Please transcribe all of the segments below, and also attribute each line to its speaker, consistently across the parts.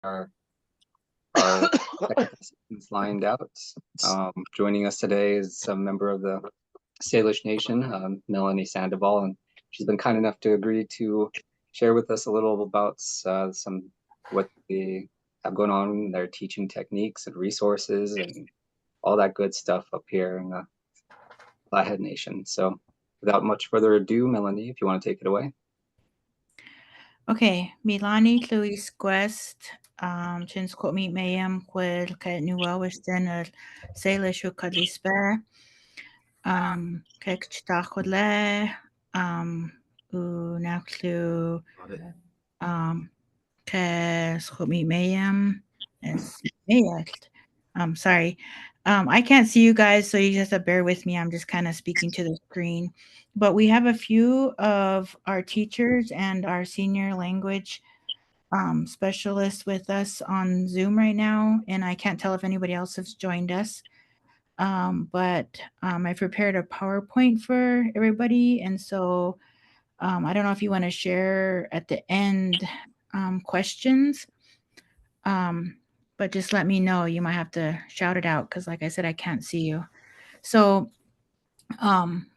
Speaker 1: our contestants lined out. Joining us today is a member of the Salish Nation, Melanie Sandoval, and she's been kind enough to agree to share with us a little about some what they have going on in their teaching techniques and resources and all that good stuff up here in the Flathead Nation. So without much further ado, Melanie, if you want to take it away.
Speaker 2: Okay, Milani Louis Quest, Chins Komi Mayam, Quil, Kat Nua Western, Salish Kadlispa, Kek Chtakole, Unaklu, Kes Komi Mayam, as Mayat. Sorry. I can't see you guys, so you just have to bear with me. I'm just kind of speaking to the screen. But we have a few of our teachers and our senior language specialists with us on Zoom right now, and I can't tell if anybody else has joined us. But I prepared a PowerPoint for everybody, and so I don't know if you want to share at the end questions, but just let me know. You might have to shout it out because, like I said, I can't see you. So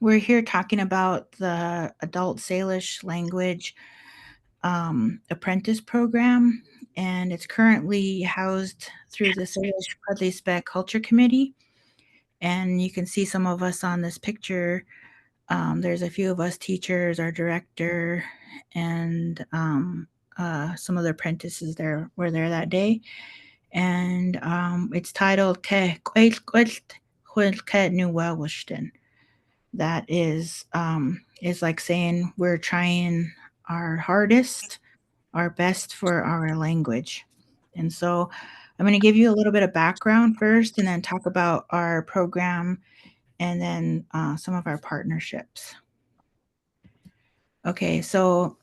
Speaker 2: we're here talking about the adult Salish language Apprentice Program, and it's currently housed through the Salish Pudley Culture Committee. And you can see some of us on this picture. There's a few of us teachers, our director, and some other apprentices there were there that day. And it's titled Ke That is like saying we're trying our hardest, our best for our language. And so I'm going to give you a little bit of background first and then talk about our program and then some of our partnerships. Okay, so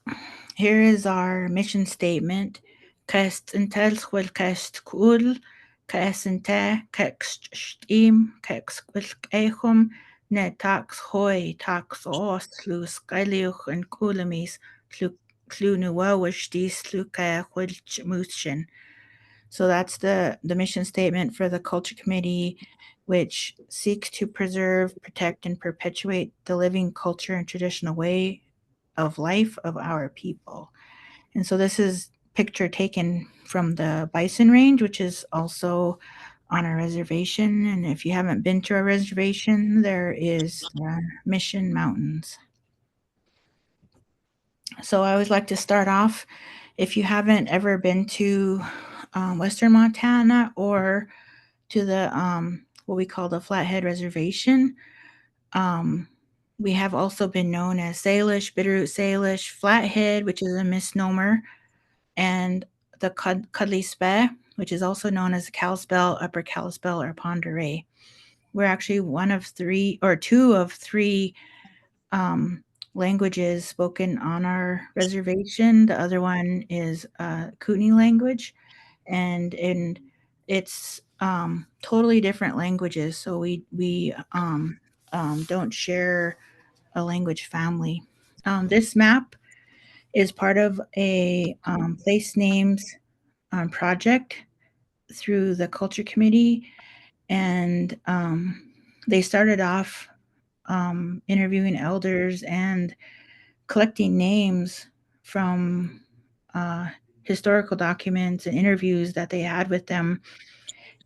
Speaker 2: here is our mission statement. Kest intel chwil kest kul, kesinte kekst stim, keks kwilk ne tax hoi tax os lu skyliuch and kulamis lu nuwawish dis lu kaya mushin. So that's the mission statement for the Culture Committee, which seeks to preserve, protect, and perpetuate the living culture and traditional way of life of our people. And so this is picture taken from the Bison Range, which is also on our reservation. And if you haven't been to our reservation, there is Mission Mountains. So I always like to start off, if you haven't ever been to Western Montana or to the what we call the Flathead Reservation, we have also been known as Salish, Bitterroot Salish, Flathead, which is a misnomer, and the Cuddly Speh, which is also known as the Kalispel, Upper Kalispel, or Pend d'Oreille. We're actually one of three or two of three languages spoken on our reservation. The other one is Kootenai language, and it's totally different languages. So we don't share a language family. This map is part of a place names project through the Culture Committee, and they started off interviewing elders and collecting names from historical documents and interviews that they had with them.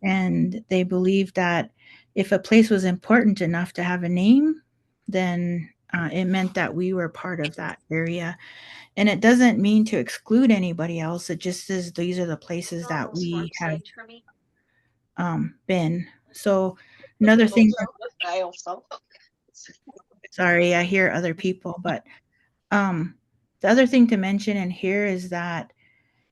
Speaker 2: And they believed that if a place was important enough to have a name, then it meant that we were part of that area. And it doesn't mean to exclude anybody else. It just says these are the places that we have been. So another thing, sorry, I hear other people, but the other thing to mention in here is that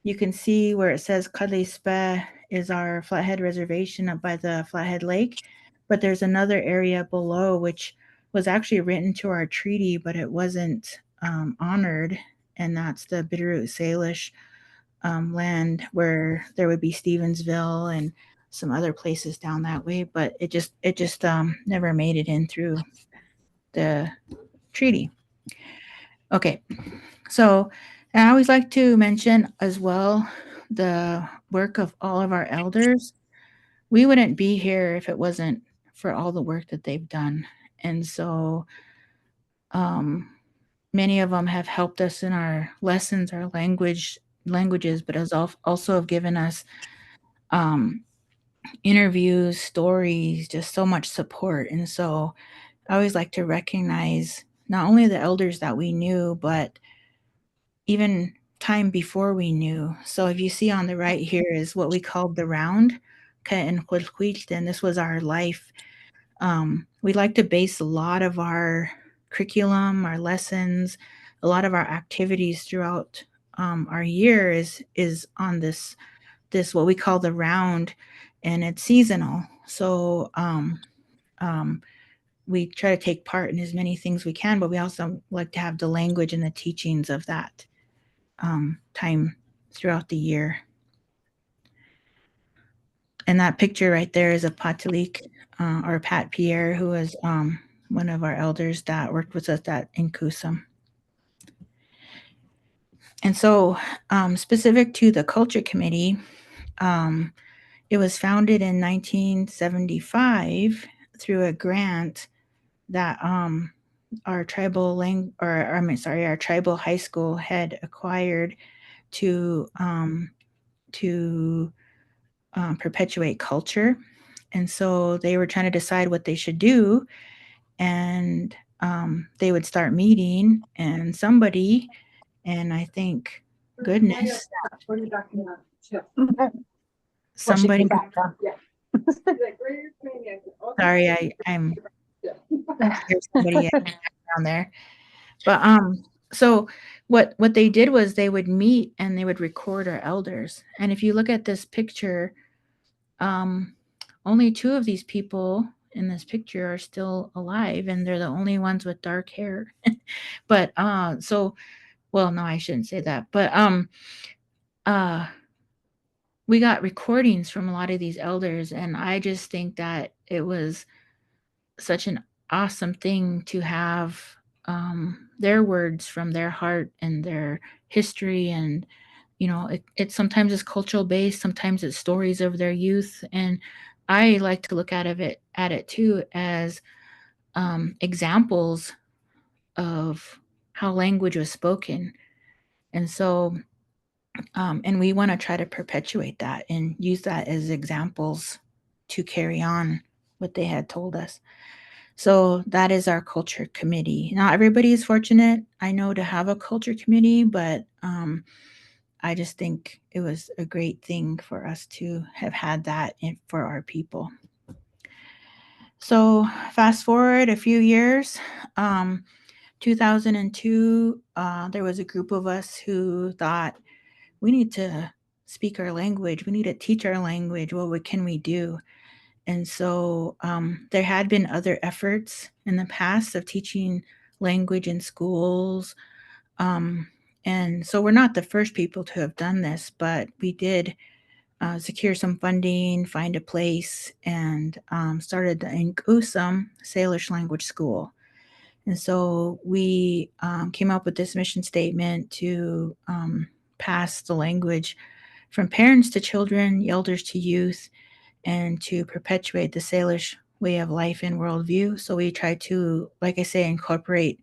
Speaker 2: you can see where it says Cuddly Speh is our Flathead Reservation up by the Flathead Lake, but there's another area below which was actually written to our treaty, but it wasn't honored, and that's the Bitterroot Salish land where there would be Stevensville and some other places down that way, but it just never made it in through the treaty. Okay, so and I always like to mention as well the work of all of our elders, we wouldn't be here if it wasn't for all the work that they've done. And so um, many of them have helped us in our lessons, our languages, but has also have given us um, interviews, stories, just so much support. And so I always like to recognize not only the elders that we knew, but even time before we knew. So if you see on the right here is what we called the round, and this was our life. We like to base a lot of our curriculum, our lessons, a lot of our activities throughout our year is on this what we call the round, and it's seasonal. So um, we try to take part in as many things we can, but we also like to have the language and the teachings of that time throughout the year. And that picture right there is of Patalik or Pat Pierre, who was one of our elders that worked with us in Kusum. And so, specific to the Culture Committee, it was founded in 1975 through a grant that our tribal our tribal high school had acquired to perpetuate culture. And so they were trying to decide what they should do, and they would start meeting, and somebody, and I think goodness, somebody. Sorry, I'm hear somebody down there. But so what they did was they would meet and they would record our elders. And if you look at this picture, um, only two of these people in this picture are still alive, and they're the only ones with dark hair. But so well, no, I shouldn't say that. But uh we got recordings from a lot of these elders, and I just think that it was such an awesome thing to have their words from their heart and their history. And it sometimes is cultural based, sometimes it's stories of their youth, and I like to look at it too as examples of how language was spoken. And so and we want to try to perpetuate that and use that as examples to carry on what they had told us. So that is our culture committee. Not everybody is fortunate, I know, to have a culture committee, but I just think it was a great thing for us to have had that for our people. So fast forward a few years, 2002, there was a group of us who thought we need to speak our language. We need to teach our language. What can we do? And so there had been other efforts in the past of teaching language in schools. Um, and so we're not the first people to have done this, but we did secure some funding, find a place, and started the Usum Salish Language School. And so we came up with this mission statement to pass the language from parents to children, elders to youth, and to perpetuate the Salish way of life and worldview. So we try to, like I say, incorporate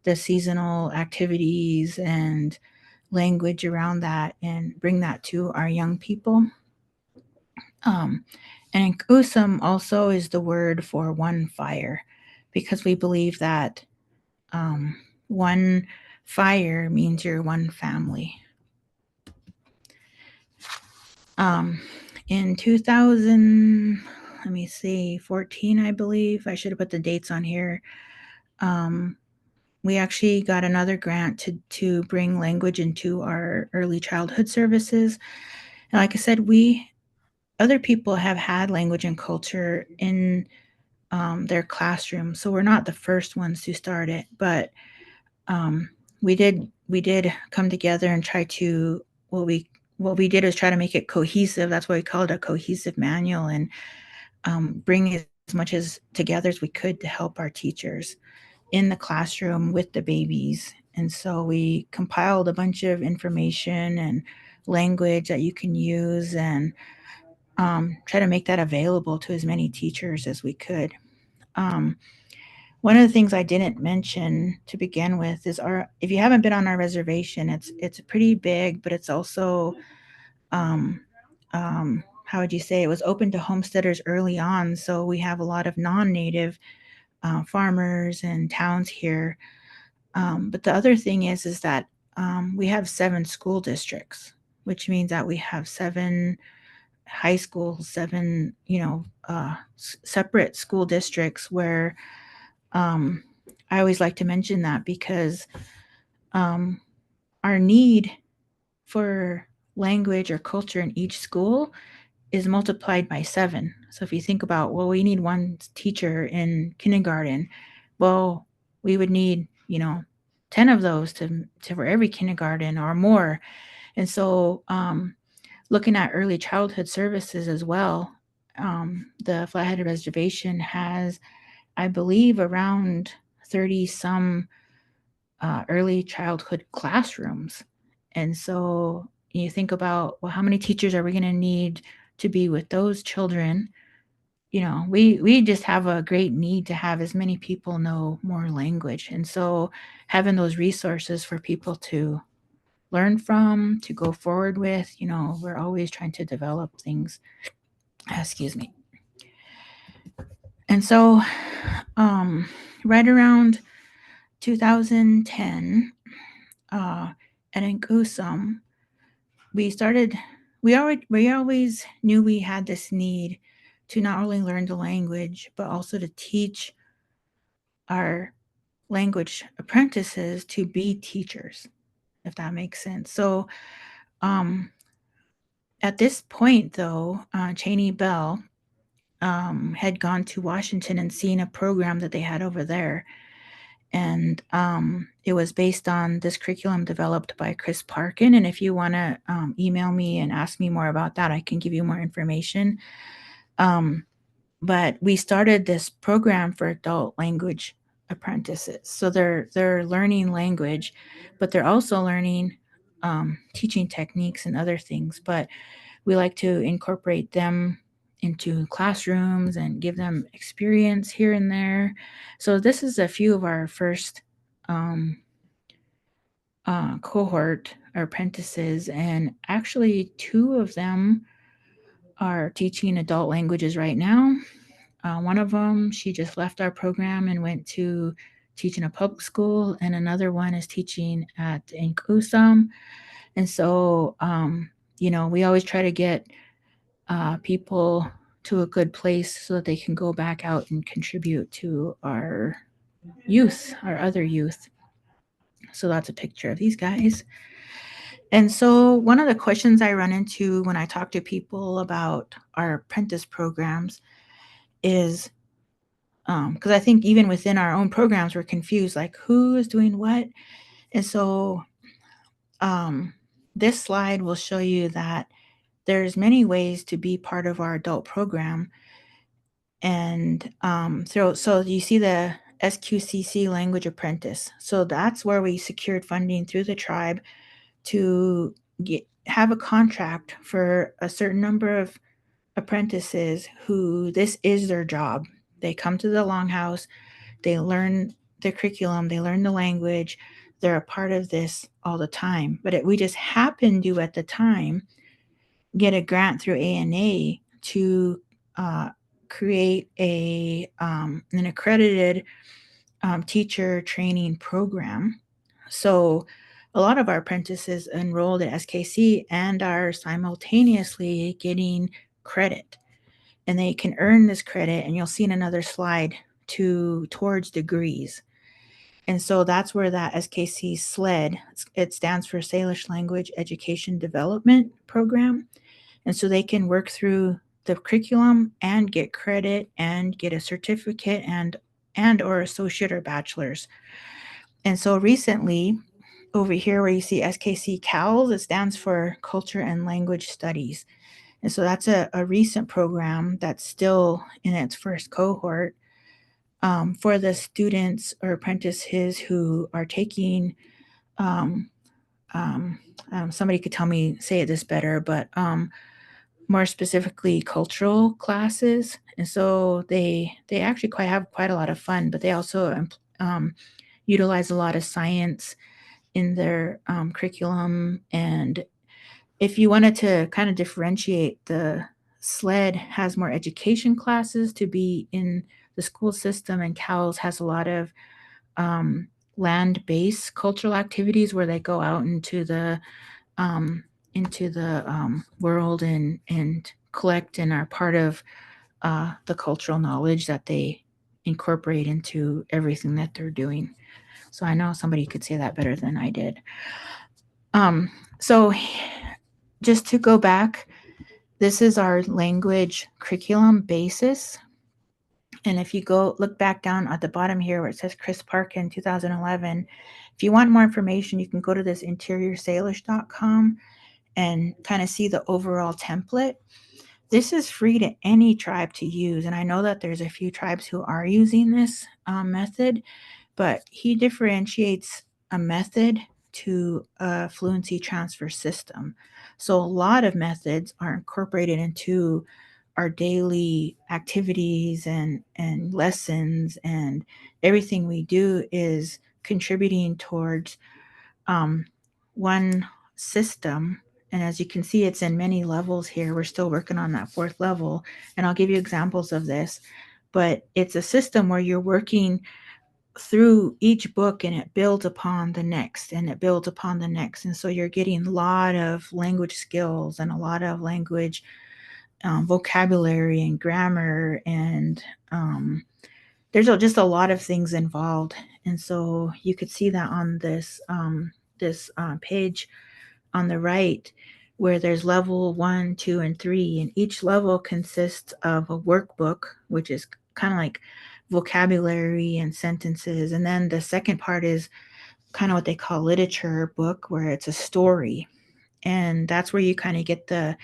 Speaker 2: the seasonal activities and language around that and bring that to our young people. And Kusum also is the word for one fire, because we believe that one fire means you're one family. In 2000, let me see, 14, I believe. I should have put the dates on here. We actually got another grant to bring language into our early childhood services. And like I said, other people have had language and culture in their classroom, so we're not the first ones to start it. But we did come together and try to what we did is try to make it cohesive. That's why we call it a cohesive manual, and bring as much as together as we could to help our teachers in the classroom with the babies. And so we compiled a bunch of information and language that you can use, and try to make that available to as many teachers as we could. Um, One of the things I didn't mention to begin with is if you haven't been on our reservation, it's pretty big, but it's also um, how would you say, it was open to homesteaders early on. So we have a lot of non-native farmers and towns here. But the other thing is that we have 7 school districts, which means that we have 7 high schools, 7, separate school districts where um, I always like to mention that because um, our need for language or culture in each school is multiplied by 7. So if you think about, well, we need one teacher in kindergarten, well, we would need, 10 of those to for every kindergarten or more. And so looking at early childhood services as well, the Flathead Reservation has, I believe, around 30 some early childhood classrooms. And so you think about, well, how many teachers are we going to need to be with those children? We just have a great need to have as many people know more language. And so having those resources for people to learn from, to go forward with, we're always trying to develop things. Excuse me. And so right around 2010, and in Kusum, we always knew we had this need to not only learn the language, but also to teach our language apprentices to be teachers, if that makes sense. So um, at this point, though, Cheney Bell had gone to Washington and seen a program that they had over there. And it was based on this curriculum developed by Chris Parkin. And if you want to email me and ask me more about that, I can give you more information. But we started this program for adult language apprentices. So they're learning language, but they're also learning teaching techniques and other things. But we like to incorporate them into classrooms and give them experience here and there. So this is a few of our first cohort or apprentices, and actually 2 of them are teaching adult languages right now. One of them, she just left our program and went to teach in a public school, and another one is teaching at Inkusum. And so, we always try to get people to a good place so that they can go back out and contribute to our youth, our other youth. So that's a picture of these guys. And so one of the questions I run into when I talk to people about our apprentice programs is, because I think even within our own programs, we're confused, like who is doing what. And so this slide will show you that there's many ways to be part of our adult program. And so you see the SQCC Language Apprentice. So that's where we secured funding through the tribe to have a contract for a certain number of apprentices who this is their job. They come to the longhouse, they learn the curriculum, they learn the language, they're a part of this all the time. But we just happened to, at the time, get a grant through ANA to create an accredited teacher training program. So a lot of our apprentices enrolled at SKC and are simultaneously getting credit, and they can earn this credit, and you'll see in another slide, towards degrees. And so that's where that SKC SLED, it stands for Salish Language Education Development Program. And so they can work through the curriculum and get credit and get a certificate and or associate or bachelor's. And so recently, over here where you see SKC CALS, it stands for Culture and Language Studies. And so that's a recent program that's still in its first cohort for the students or apprentices who are taking somebody could tell me, say this better, but more specifically cultural classes. And so they actually quite have quite a lot of fun, but they also utilize a lot of science in their curriculum. And if you wanted to kind of differentiate, the SLED has more education classes to be in the school system, and CALS has a lot of um, land-based cultural activities where they go out um, into the world and collect and are part of the cultural knowledge that they incorporate into everything that they're doing. So I know somebody could say that better than I did. So just to go back, this is our language curriculum basis. And if you go look back down at the bottom here where it says Chris Park in 2011, if you want more information, you can go to this interiorsalish.com and kind of see the overall template. This is free to any tribe to use. And I know that there's a few tribes who are using this method, but he differentiates a method to a fluency transfer system. So a lot of methods are incorporated into our daily activities and lessons, and everything we do is contributing towards one system. And as you can see, it's in many levels here. We're still working on that fourth level, and I'll give you examples of this. But it's a system where you're working through each book and it builds upon the next and it builds upon the next. And so you're getting a lot of language skills and a lot of language vocabulary and grammar, and there's just a lot of things involved. And so you could see that on this page on the right, where there's level 1, 2, and 3, and each level consists of a workbook, which is kind of like vocabulary and sentences. And then the second part is kind of what they call literature book, where it's a story. And that's where you kind of get the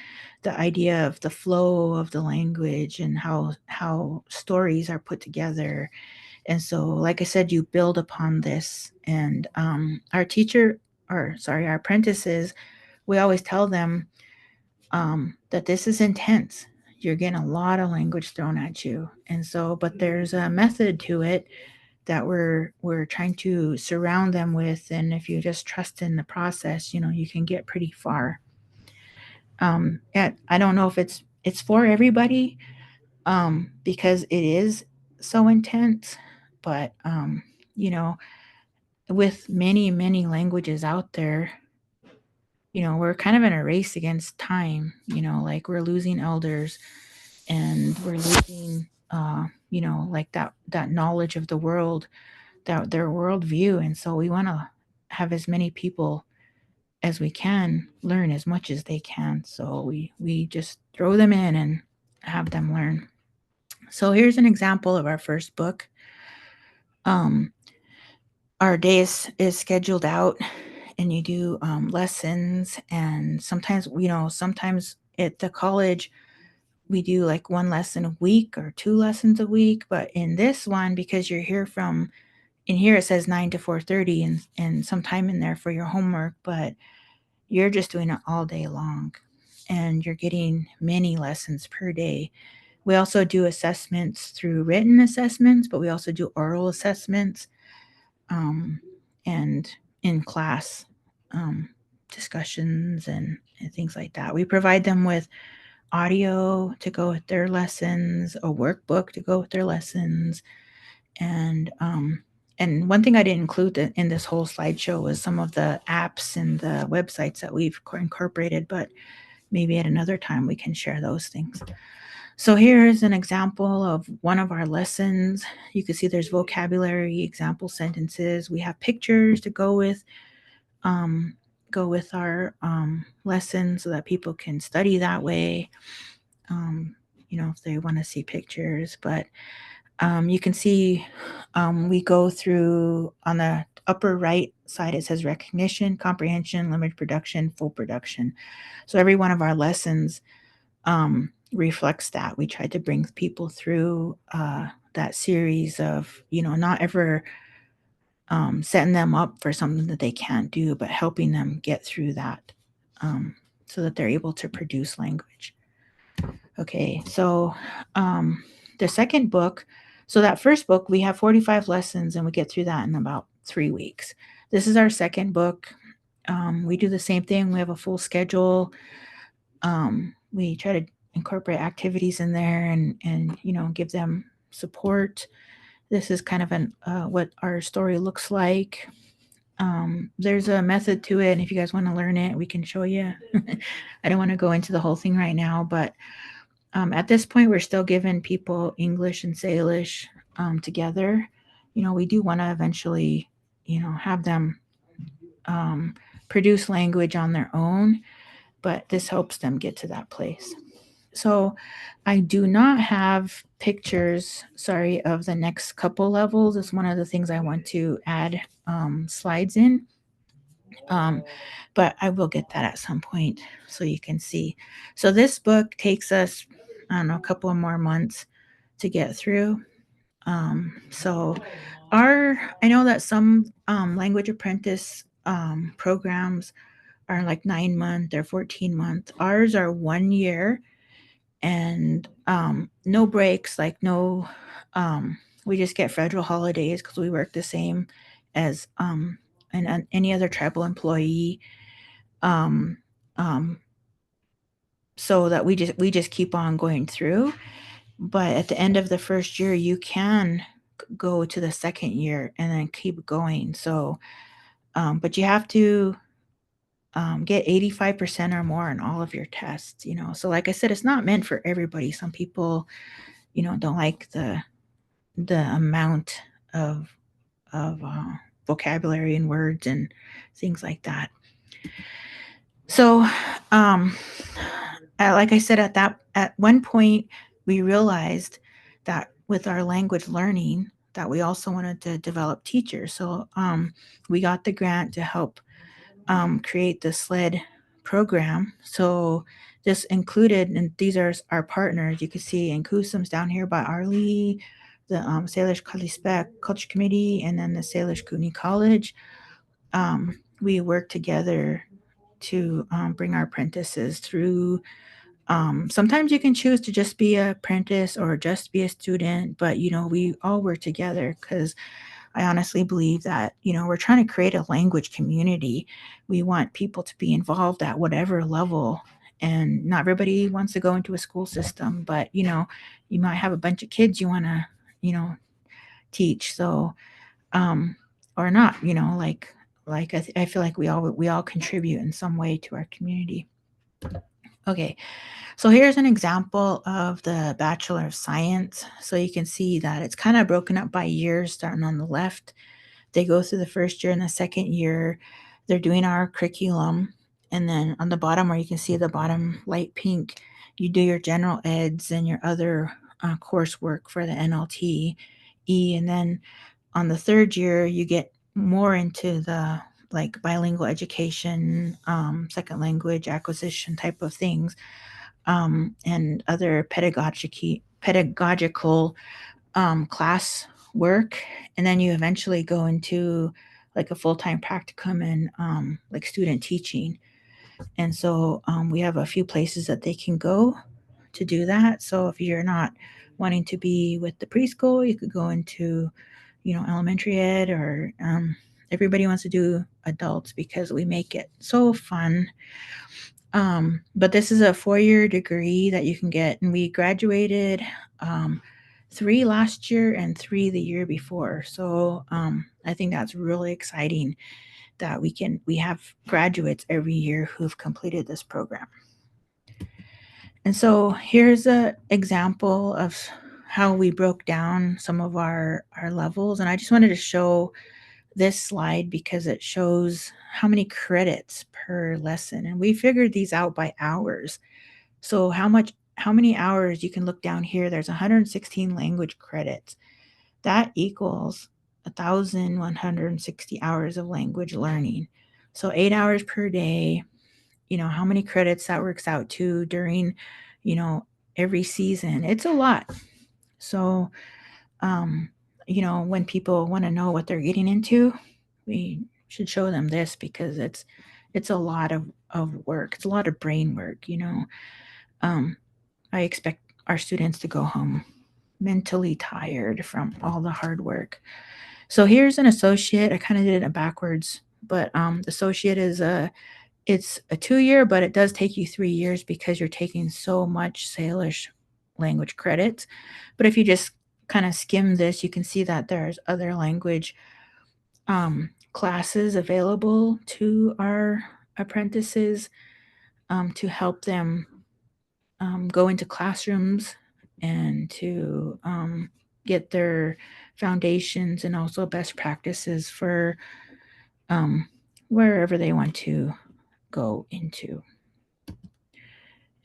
Speaker 2: idea of the flow of the language and how stories are put together. And so, like I said, you build upon this. And our apprentices, we always tell them that this is intense. You're getting a lot of language thrown at you. And so, but there's a method to it that we're trying to surround them with. And if you just trust in the process, you can get pretty far. I don't know if it's for everybody, because it is so intense, but you know, with many languages out there, we're kind of in a race against time. Like we're losing elders, and we're losing like that knowledge of the world, that their worldview. And so we want to have as many people as we can learn as much as they can. So we just throw them in and have them learn. So here's an example of our first book. Our day is scheduled out, and you do lessons. And sometimes at the college we do like one lesson a week or two lessons a week. But in this one, because you're here from in here, it says 9 to 4:30, and some time in there for your homework, but you're just doing it all day long, and you're getting many lessons per day. We also do assessments through written assessments, but we also do oral assessments, and in class discussions and things like that. We provide them with audio to go with their lessons, a workbook to go with their lessons, and one thing I didn't include in this whole slideshow was some of the apps and the websites that we've incorporated, but maybe at another time we can share those things. So here is an example of one of our lessons. You can see there's vocabulary, example sentences. We have pictures to go with our lesson, so that people can study that way. If they want to see pictures, but you can see we go through on the upper right side, it says recognition, comprehension, limited production, full production. So every one of our lessons reflects that. We tried to bring people through that series of, not ever setting them up for something that they can't do, but helping them get through that, so that they're able to produce language. Okay, so the second book, so that first book, we have 45 lessons and we get through that in about 3 weeks. This is our second book. We do the same thing. We have a full schedule. We try to incorporate activities in there and give them support. This is kind of what our story looks like. There's a method to it, and if you guys want to learn it, we can show you. I don't want to go into the whole thing right now, but at this point, we're still giving people English and Salish together. We do want to eventually, have them produce language on their own, but this helps them get to that place. So I do not have pictures, sorry, of the next couple levels. It's one of the things I want to add slides in. But I will get that at some point so you can see. So this book takes us, I don't know, a couple of more months to get through. So I know that some language apprentice programs are like 9 month or 14 month. Ours are 1 year and no breaks, like no, we just get federal holidays because we work the same as any other tribal employee. Um, um, so that we just keep on going through. But at the end of the first year, you can go to the second year and then keep going. So, but you have to get 85% or more in all of your tests. So like I said, it's not meant for everybody. Some people, don't like the amount of vocabulary and words and things like that. So, like I said, at one point, we realized that with our language learning, that we also wanted to develop teachers. So, we got the grant to help create the SLED program. So, this included, and these are our partners. You can see in Kusum's down here by Arlie, the Salish Kalispec Culture Committee, and then the Salish Kootenai College. We work together to bring our apprentices through. Sometimes you can choose to just be an apprentice or just be a student, but we all work together because I honestly believe that we're trying to create a language community. We want people to be involved at whatever level, and not everybody wants to go into a school system, but you might have a bunch of kids you want to teach. So or not, I feel like we all contribute in some way to our community. Okay, so here's an example of the Bachelor of Science. So you can see that it's kind of broken up by years, starting on the left. They go through the first year and the second year. They're doing our curriculum. And then on the bottom, where you can see the bottom light pink, you do your general eds and your other coursework for the NLT E. And then on the third year, you get more into the like bilingual education, second language acquisition type of things, and other pedagogical class work. And then you eventually go into like a full-time practicum and like student teaching. And so we have a few places that they can go to do that. So if you're not wanting to be with the preschool, you could go into elementary ed, or everybody wants to do adults because we make it so fun. But this is a 4-year degree that you can get, and we graduated 3 last year and 3 the year before. So I think that's really exciting that we have graduates every year who've completed this program. And so here's an example of how we broke down some of our levels. And I just wanted to show this slide because it shows how many credits per lesson. And we figured these out by hours. So how many hours, you can look down here, there's 116 language credits. That equals 1,160 hours of language learning. So 8 hours per day, how many credits that works out to during, every season. It's a lot. So when people want to know what they're getting into, we should show them this because it's a lot of work. It's a lot of brain work. I expect our students to go home mentally tired from all the hard work. So here's an associate. I kind of did it backwards, but associate it's a 2 year, but it does take you 3 years because you're taking so much Salish language credits. But if you just kind of skim this, you can see that there's other language classes available to our apprentices to help them go into classrooms and to get their foundations and also best practices for um, wherever they want to go into.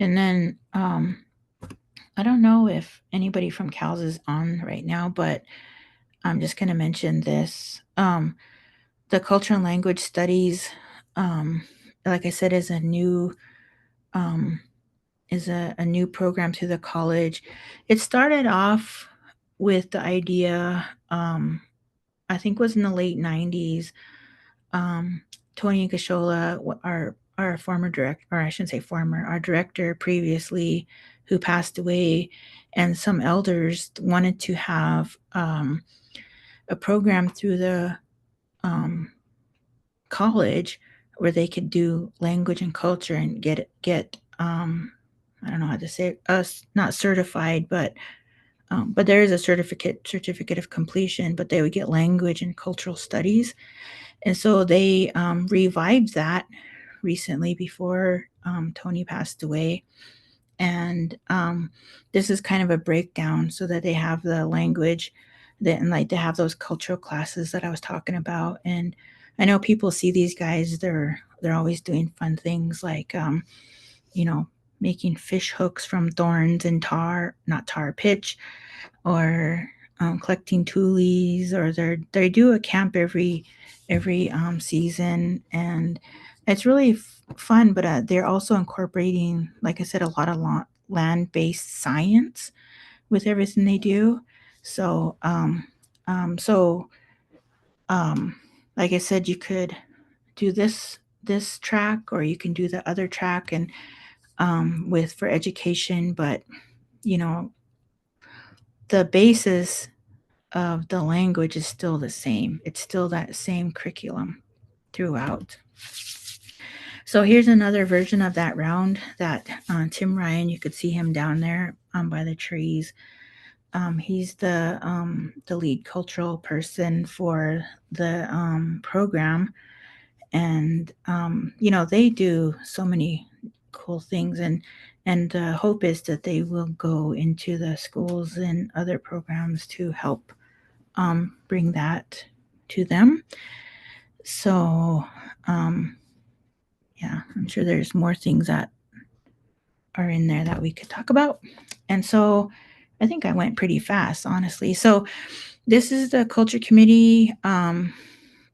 Speaker 2: And then I don't know if anybody from CALS is on right now, but I'm just going to mention this. The Culture and Language Studies, like I said, is a new um, a new program to the college. It started off with the idea, I think was in the late 90s. Tony Gashola, our former director, or I shouldn't say former, our director previously, who passed away, and some elders wanted to have a program through the college where they could do language and culture and get I don't know how to say us not certified, but there is a certificate of completion. But they would get language and cultural studies, and so they revived that recently before Tony passed away. And this is kind of a breakdown so that they have the language that, and like they have those cultural classes that I was talking about. And I know people see these guys; they're always doing fun things like you know making fish hooks from thorns and not tar pitch, or collecting tules, or they do a camp every season, and it's really fun. But they're also incorporating, like I said, a lot of land-based science with everything they do. So, so like I said, you could do this track, or you can do the other track, and with for education. But you know, the basis of the language is still the same. It's still that same curriculum throughout. So here's another version of that round that Tim Ryan, you could see him down there by the trees. He's the lead cultural person for the program, and they do so many cool things, and the hope is that they will go into the schools and other programs to help bring that to them. So, yeah, I'm sure there's more things that are in there that we could talk about. And so I think I went pretty fast, honestly. So this is the Culture Committee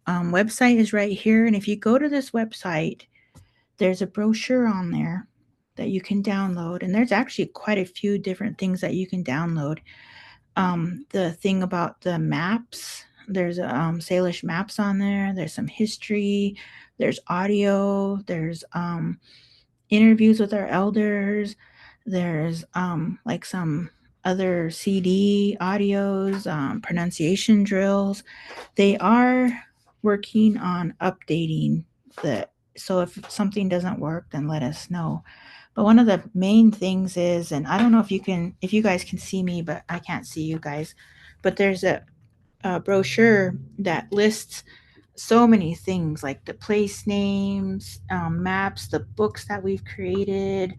Speaker 2: website is right here. And if you go to this website, there's a brochure on there that you can download. And there's actually quite a few different things that you can download. The thing about the maps, there's Salish maps on there. There's some history. There's audio. There's interviews with our elders. There's like some other CD audios, pronunciation drills. They are working on updating the. So if something doesn't work, then let us know. But one of the main things is, and I don't know if you guys can see me, but I can't see you guys. But there's a brochure that lists so many things like the place names, maps, the books that we've created,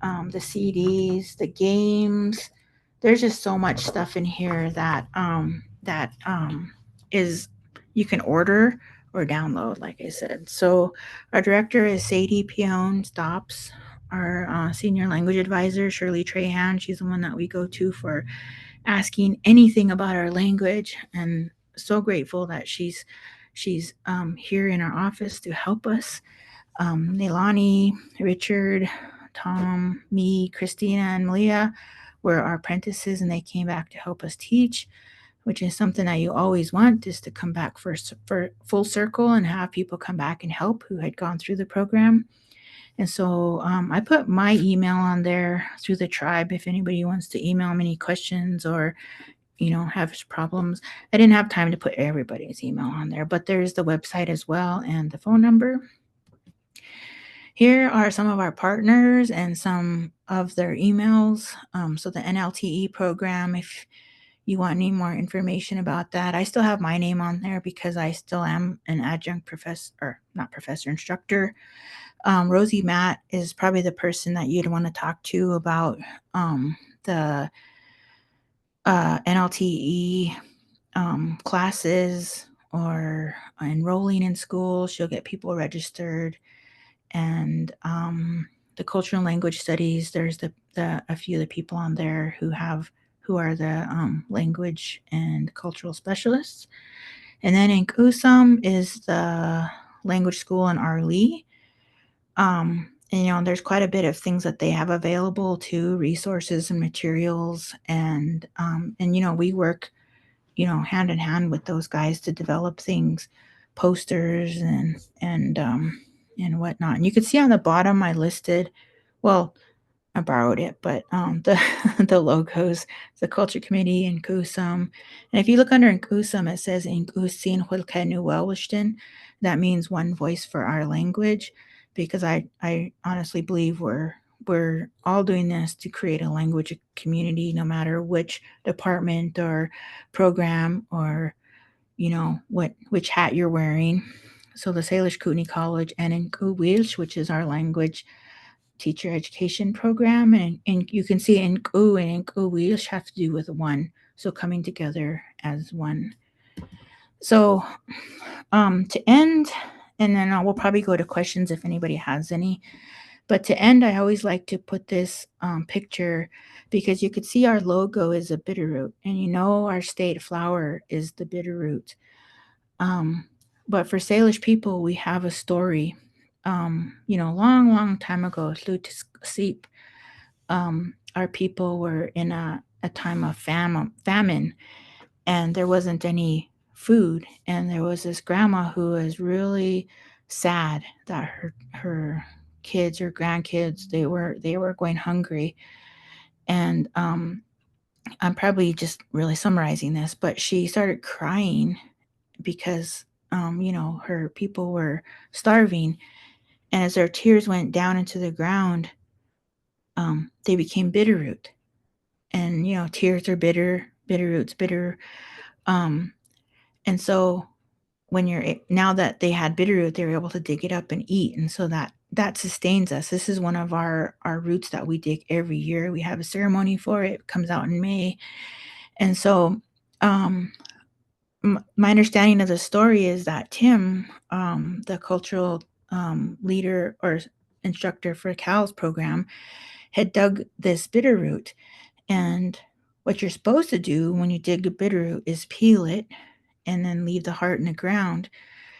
Speaker 2: the CDs, the games. There's just so much stuff in here that is you can order or download, like I said. So our director is Sadie Pion Stops. Our senior language advisor, Shirley Trahan, she's the one that we go to for asking anything about our language, and so grateful that she's here in our office to help us. Neilani, Richard, Tom, me, Christina, and Malia were our apprentices, and they came back to help us teach. which is something that you always want, is to come back for full circle and have people come back and help who had gone through the program. And so I put my email on there through the tribe if anybody wants to email me any questions or, have problems. I didn't have time to put everybody's email on there, but there's the website as well and the phone number. Here are some of our partners and some of their emails. So the NLTE program, if you want any more information about that, I still have my name on there because I still am an adjunct professor, or not professor, instructor. Rosie Matt is probably the person that you'd want to talk to about the NLTE classes or enrolling in school. She'll get people registered. And the cultural and language studies, there's a few of the people on there who are the language and cultural specialists. And then in Kusum is the language school in Arlee. And there's quite a bit of things that they have available too, resources and materials, and we work hand in hand with those guys to develop things, posters and whatnot. And you can see on the bottom I listed, well, I borrowed it, but the the logos, the culture committee in Kusum. And if you look under in Kusum, it says in Kusin Hulkenu Welwishton. That means one voice for our language, because I honestly believe we're all doing this to create a language community, no matter which department or program or which hat you're wearing. So the Salish Kootenai College and in Kuwilsh, which is our language teacher education program, and you can see in Ku and in Kuwilsh have to do with one, so coming together as one. So to end, and then we'll probably go to questions if anybody has any. But to end, I always like to put this picture, because you could see our logo is a bitterroot, and our state flower is the bitterroot. But for Salish people, we have a story. Long, long time ago, Sleep, our people were in a time of famine, and there wasn't any food. And there was this grandma who was really sad that her kids or grandkids, they were going hungry. And I'm probably just really summarizing this, but she started crying because her people were starving. And as their tears went down into the ground, they became bitterroot. And tears are bitter, bitterroot's bitter. And so now that they had bitterroot, they were able to dig it up and eat, and so that sustains us. This is one of our roots that we dig every year. We have a ceremony for it. It comes out in May. And so my understanding of the story is that Tim, the cultural leader or instructor for CAL's program, had dug this bitterroot. And what you're supposed to do when you dig a bitterroot is peel it and then leave the heart in the ground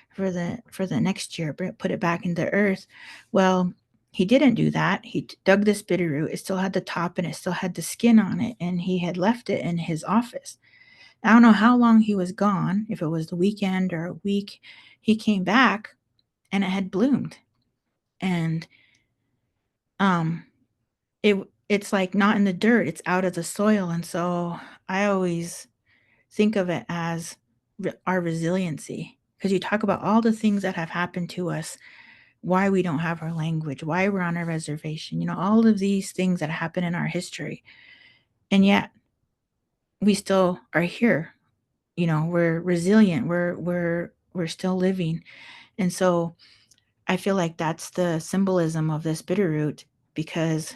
Speaker 2: for the next year, but put it back into earth. Well, he didn't do that. He dug this bitterroot. It still had the top and it still had the skin on it, and he had left it in his office. I don't know how long he was gone, if it was the weekend or a week. He came back and it had bloomed. And it's like not in the dirt, it's out of the soil. And so I always think of it as our resiliency, because you talk about all the things that have happened to us, why we don't have our language, why we're on a reservation, all of these things that happen in our history. And yet we still are here. We're resilient. We're still living. And so I feel like that's the symbolism of this bitterroot, because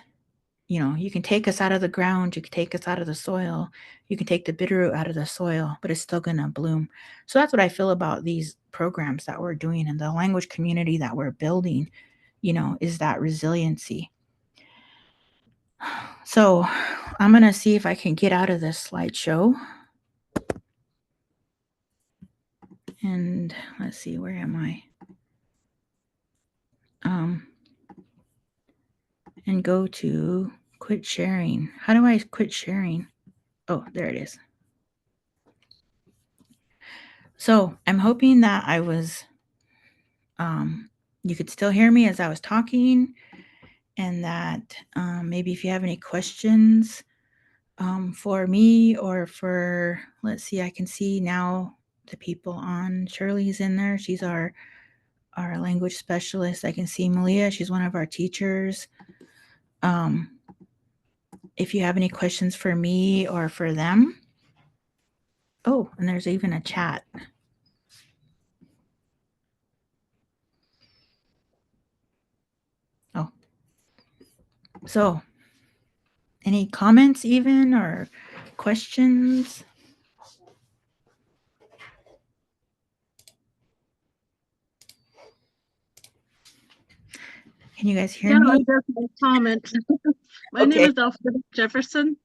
Speaker 2: you can take us out of the ground, you can take us out of the soil, you can take the bitterroot out of the soil, but it's still going to bloom. So that's what I feel about these programs that we're doing and the language community that we're building, is that resiliency. So I'm going to see if I can get out of this slideshow. And let's see, where am I? And go to quit sharing. How do I quit sharing? Oh, there it is. So I'm hoping that you could still hear me as I was talking, and that maybe if you have any questions for me or for, let's see, I can see now the people on. Shirley's in there. She's our language specialist. I can see Malia. She's one of our teachers. Um, if you have any questions for me or for them. Oh, and there's even a chat. Oh, so any comments even or questions? Can you guys hear
Speaker 3: Yeah,
Speaker 2: me?
Speaker 3: I just a comment. My name
Speaker 2: Okay.
Speaker 3: is Alfred Jefferson.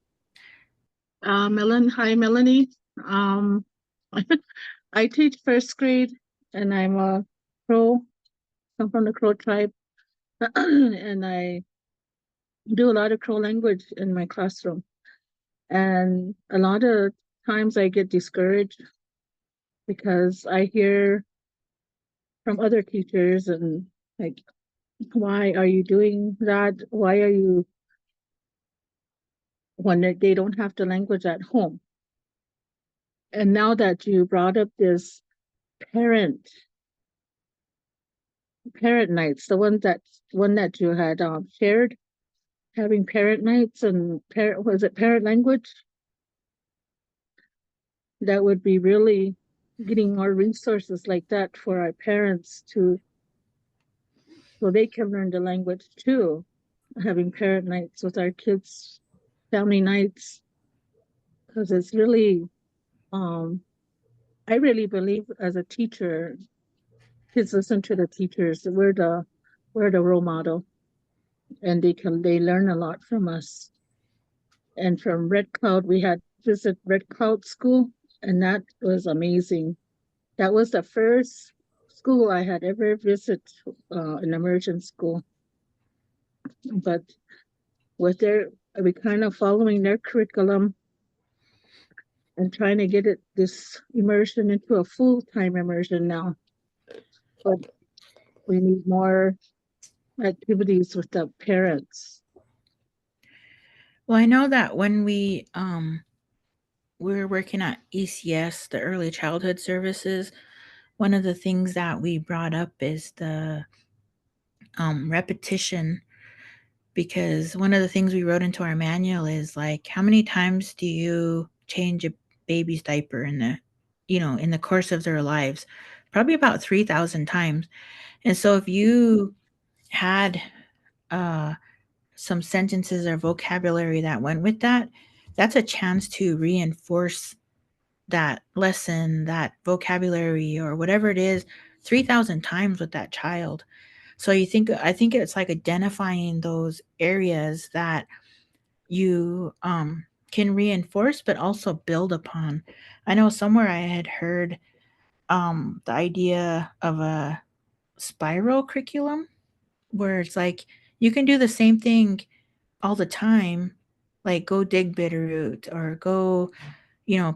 Speaker 3: Hi, Melanie. Um, I teach first grade, and I'm a Crow. I'm from the Crow tribe, and I do a lot of Crow language in my classroom. And a lot of times I get discouraged because I hear from other teachers and like, why are you doing that? Why are you when they don't have the language at home? And now that you brought up this parent parent nights, the one that you had shared, having parent nights and parent was it parent language? That would be really getting more resources like that for our parents to so they can learn the language too. Having parent nights with our kids, family nights, because it's really I really believe as a teacher, kids listen to the teachers. We're the role model, and they learn a lot from us. And from Red Cloud, we had visit Red Cloud School, and that was amazing. That was the first school I had ever visited, an immersion school. But with their, we kind of following their curriculum and trying to get it this immersion into a full-time immersion now. But we need more activities with the parents.
Speaker 2: Well, I know that when we were working at ECS, the early childhood services, one of the things that we brought up is the repetition, because one of the things we wrote into our manual is like, how many times do you change a baby's diaper in the course of their lives? Probably about 3,000 times. And so if you had uh some sentences or vocabulary that went with that, that's a chance to reinforce that lesson, that vocabulary, or whatever it is, 3,000 times with that child. So I think it's like identifying those areas that you can reinforce, but also build upon. I know somewhere I had heard the idea of a spiral curriculum where it's like you can do the same thing all the time, like go dig bitterroot or go,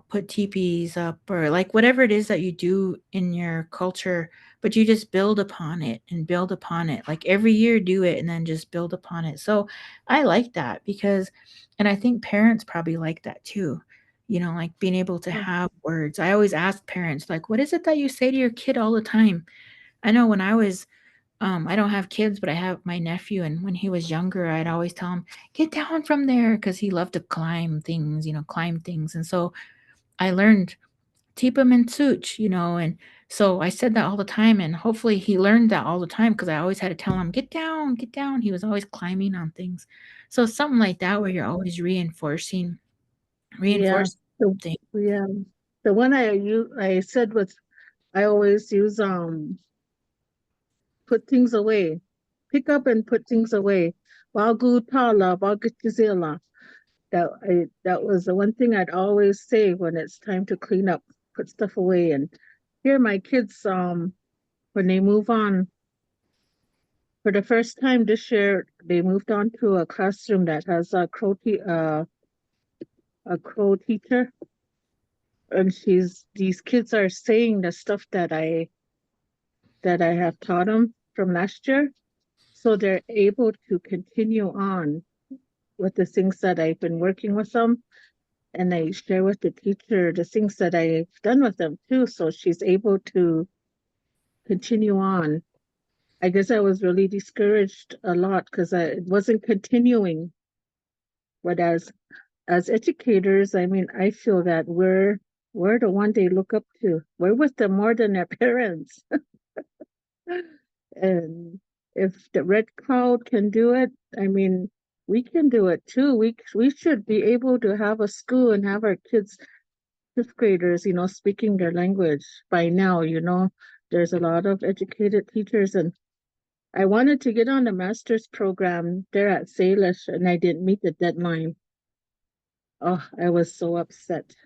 Speaker 2: put teepees up or like whatever it is that you do in your culture, but you just build upon it and build upon it. Like every year do it and then just build upon it. So I like that because, and I think parents probably like that too. Like being able to have words. I always ask parents, like, what is it that you say to your kid all the time? I know when I don't have kids, but I have my nephew. And when he was younger, I'd always tell him, get down from there because he loved to climb things. And so I learned Tipum and Such, and so I said that all the time. And hopefully he learned that all the time because I always had to tell him, get down, get down. He was always climbing on things. So something like that where you're always
Speaker 3: Yeah.
Speaker 2: reinforcing
Speaker 3: So,
Speaker 2: things.
Speaker 3: yeah. The one I said was I always use put things away. Pick up and put things away. Wagutala, wagutizila. That was the one thing I'd always say when it's time to clean up, put stuff away. And here my kids, when they move on for the first time this year, they moved on to a classroom that has a crow teacher. and these kids are saying the stuff that I have taught them from last year, so they're able to continue on with the things that I've been working with them, and I share with the teacher the things that I've done with them too, so she's able to continue on. I guess I was really discouraged a lot because I wasn't continuing. But as educators, I mean, I feel that we're the one they look up to. We're with them more than their parents. And if the Red Cloud can do it, I mean, we can do it too. We should be able to have a school and have our kids, fifth graders, speaking their language by now. There's a lot of educated teachers, and I wanted to get on the master's program there at Salish, and I didn't meet the deadline. Oh, I was so upset.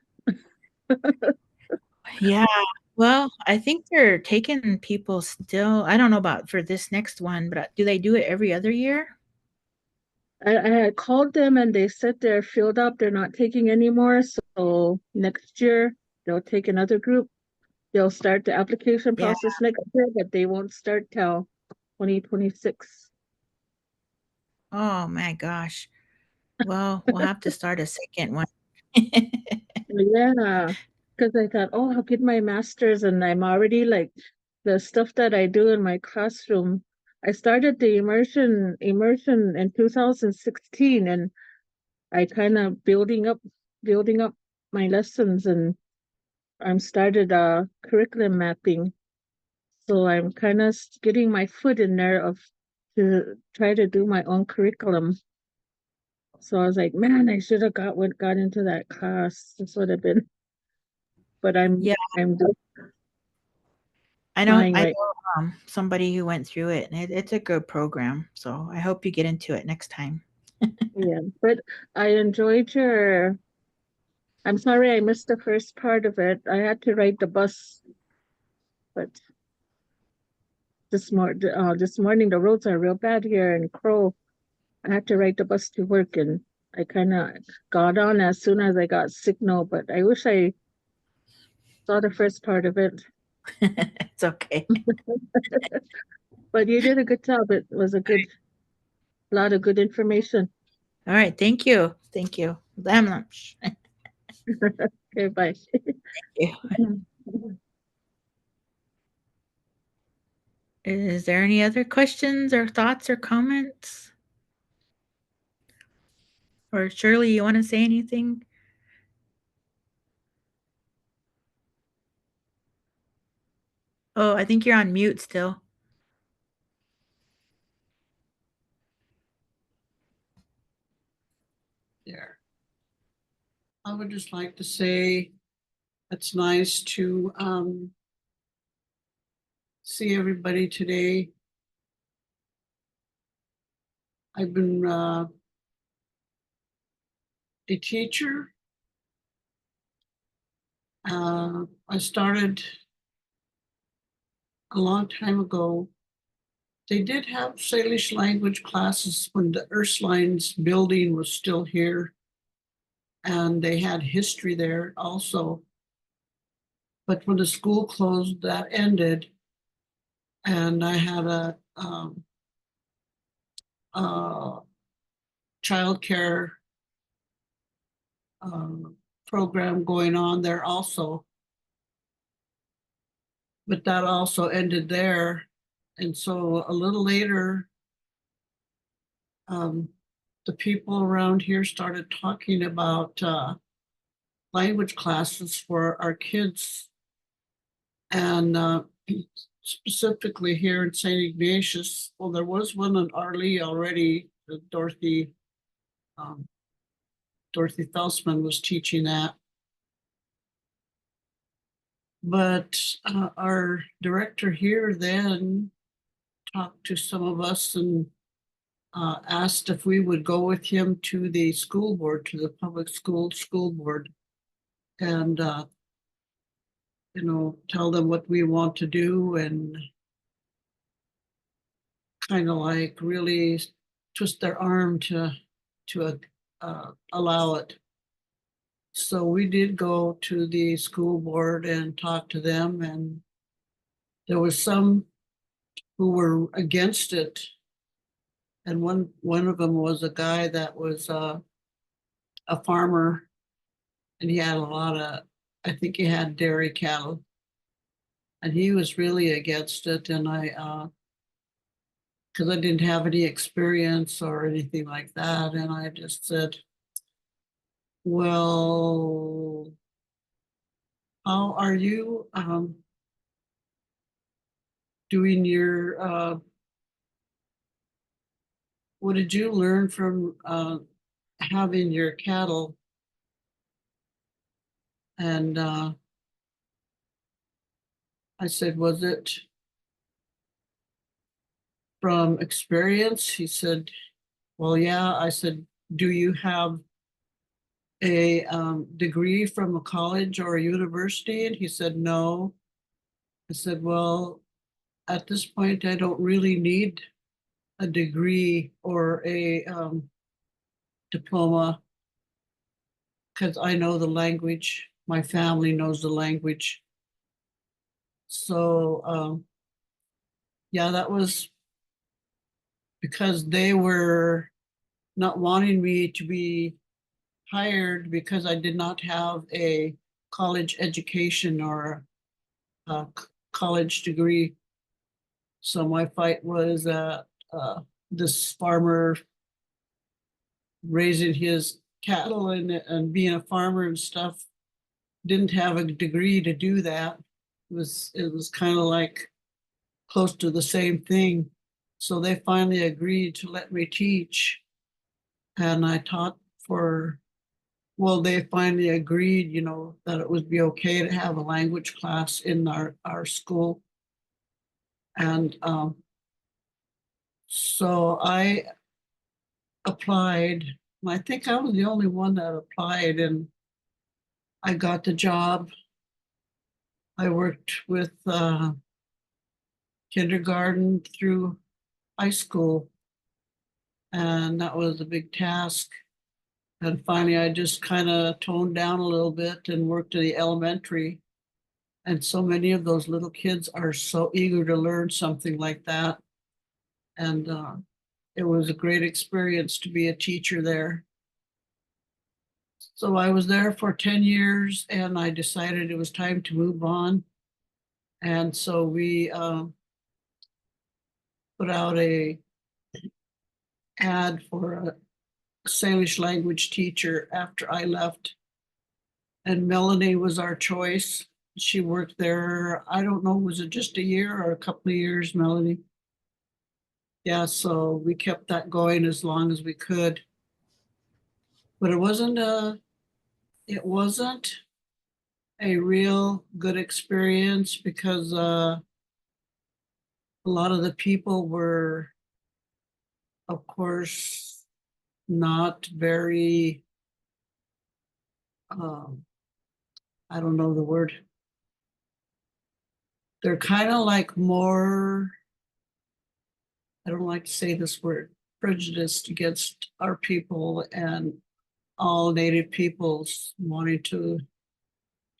Speaker 2: Yeah. Well, I think they're taking people still. I don't know about for this next one, but do they do it every other year?
Speaker 3: I had called them and they said they're filled up. They're not taking any more. So next year they'll take another group. They'll start the application
Speaker 2: Yeah.
Speaker 3: process next year, but they won't start till 2026.
Speaker 2: Oh my gosh. Well, we'll have to start a second one.
Speaker 3: Yeah, because I thought, oh, I'll get my master's, and I'm already like the stuff that I do in my classroom. I started the immersion in 2016, and I kind of building up my lessons, and I'm started curriculum mapping. So I'm kind of getting my foot in there of to try to do my own curriculum. So I was like, man, I should have got into that class. This would have been, but
Speaker 2: Yeah,
Speaker 3: I'm
Speaker 2: I know
Speaker 3: trying
Speaker 2: I
Speaker 3: right.
Speaker 2: know somebody who went through it, and it's a good program. So I hope you get into it next time.
Speaker 3: Yeah, but I enjoyed your. I'm sorry I missed the first part of it. I had to ride the bus, but this morning the roads are real bad here in Crow. I had to ride the bus to work, and I kind of got on as soon as I got signal, but I wish I saw the first part of it.
Speaker 2: It's okay.
Speaker 3: But you did a good job. It was a lot of good information.
Speaker 2: All right. Thank you. Thank you. Lamb lunch.
Speaker 3: Okay, bye.
Speaker 2: Yeah. Is there any other questions or thoughts or comments? Or Shirley, you want to say anything? Oh, I think you're on mute still.
Speaker 4: There. I would just like to say it's nice to see everybody today. I've been a teacher. I started a long time ago. They did have Salish language classes when the Ursulines building was still here, and they had history there also. But when the school closed, that ended, and I had a childcare program going on there also. But that also ended there. And so a little later, the people around here started talking about language classes for our kids. And specifically here in St. Ignatius, well, there was one in Arlie already, Dorothy Felsman was teaching that. But our director here then talked to some of us and asked if we would go with him to the school board, to the public school board, and tell them what we want to do, and kind of like really twist their arm to allow it. So we did go to the school board and talk to them, and there was some who were against it. And one of them was a guy that was a farmer, and he had a lot of, I think he had dairy cattle, and he was really against it. And because I didn't have any experience or anything like that, and I just said, well, how are you doing your what did you learn from having your cattle? And I said, was it from experience? He said, well, yeah. I said, do you have a degree from a college or a university? And he said, no. I said, well, at this point, I don't really need a degree or a diploma because I know the language. My family knows the language. So, yeah, that was because they were not wanting me to be hired because I did not have a college education or a college degree. So my fight was this farmer raising his cattle and being a farmer and stuff didn't have a degree to do that. It was kind of like close to the same thing. So they finally agreed to let me teach. And I taught for, well, they finally agreed, that it would be okay to have a language class in our school. And so I applied. I think I was the only one that applied, and I got the job. I worked with kindergarten through high school, and that was a big task. And finally, I just kind of toned down a little bit and worked at the elementary. And so many of those little kids are so eager to learn something like that. And it was a great experience to be a teacher there. So I was there for 10 years, and I decided it was time to move on. And so we put out a ad for a Salish language teacher after I left. And Melanie was our choice. She worked there, I don't know, was it just a year or a couple of years, Melanie? Yeah, so we kept that going as long as we could. But it wasn't a real good experience because a lot of the people were, of course, not very, I don't know the word. They're kind of like more, I don't like to say this word, prejudiced against our people and all Native peoples wanting to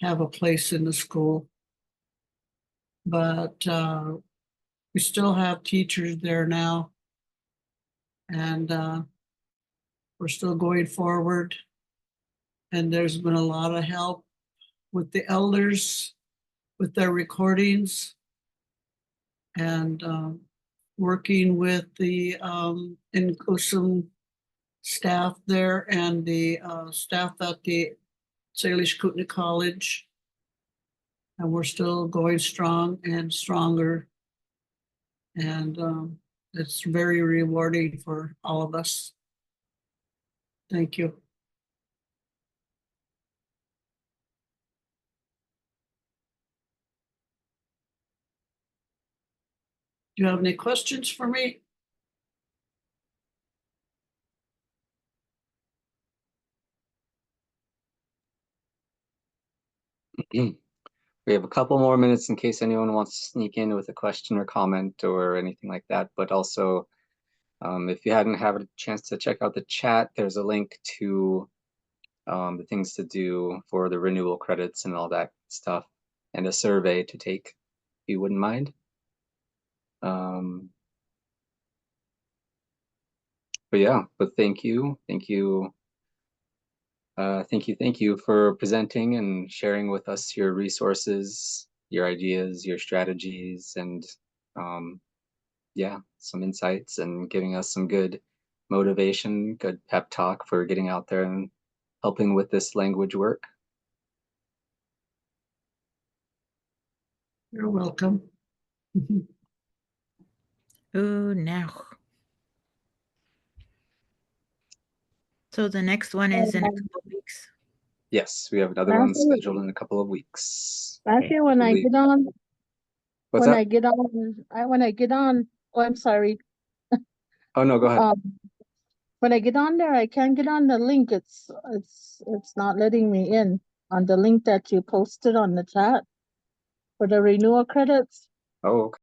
Speaker 4: have a place in the school. But we still have teachers there now, and we're still going forward. And there's been a lot of help with the elders, with their recordings, and working with the Inkusum staff there and the staff at the Salish Kootenai College. And we're still going strong and stronger. And it's very rewarding for all of us. Thank you. Do you have any questions for me?
Speaker 1: We have a couple more minutes in case anyone wants to sneak in with a question or comment or anything like that. But also, if you hadn't had a chance to check out the chat, there's a link to the things to do for the renewal credits and all that stuff, and a survey to take, if you wouldn't mind. But yeah, but thank you for presenting and sharing with us your resources, your ideas, your strategies, and yeah, some insights, and giving us some good motivation, good pep talk for getting out there and helping with this language work.
Speaker 4: You're welcome.
Speaker 2: Ooh, now. So the next one is in a couple of weeks.
Speaker 1: Yes, we have another one scheduled in a couple of weeks.
Speaker 3: Actually, when I
Speaker 1: Really-
Speaker 3: get on,
Speaker 1: What's
Speaker 3: when
Speaker 1: that?
Speaker 3: I get on, oh, I'm sorry.
Speaker 1: Oh no, go ahead.
Speaker 3: When I get on there, I can't get on the link. It's not letting me in on the link that you posted on the chat for the renewal credits.
Speaker 1: Oh, okay.